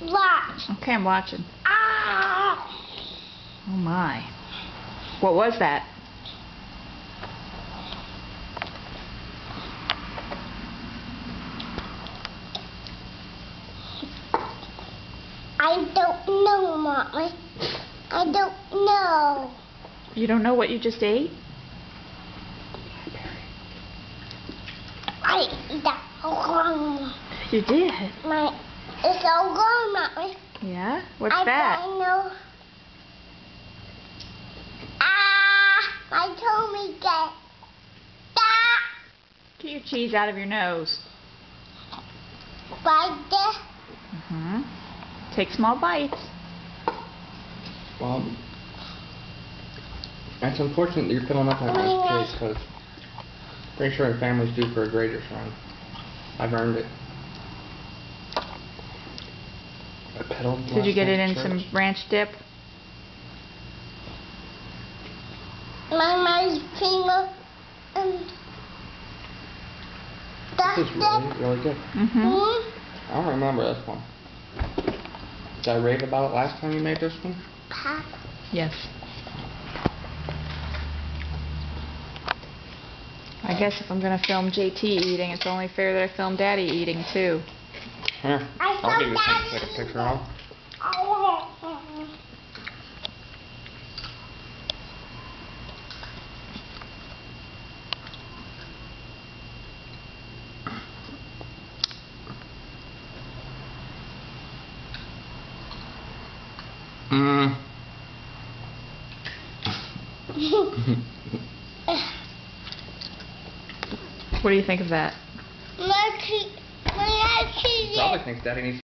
Watch. Okay, I'm watching. Ah! Oh my. What was that? I don't know, Mommy. I don't know. You don't know what you just ate? I ate that wrong. You did? It's all gone, Mommy. Yeah? What's that? I know. Ah! My tummy get that. Get your cheese out of your nose. Right there. Take small bites. Well, it's unfortunate that you're filling up that much cheese, because pretty sure families do for a Grader's run. I've earned it. Did you get it in some ranch dip? My finger. This is really good. I don't remember this one. Did I rave about it last time you made this one? Yes. I guess if I'm going to film JT eating, it's only fair that I film Daddy eating too. Here, I'll give you something to take a picture of. What do you think of that? My cheese. Probably thinks Daddy needs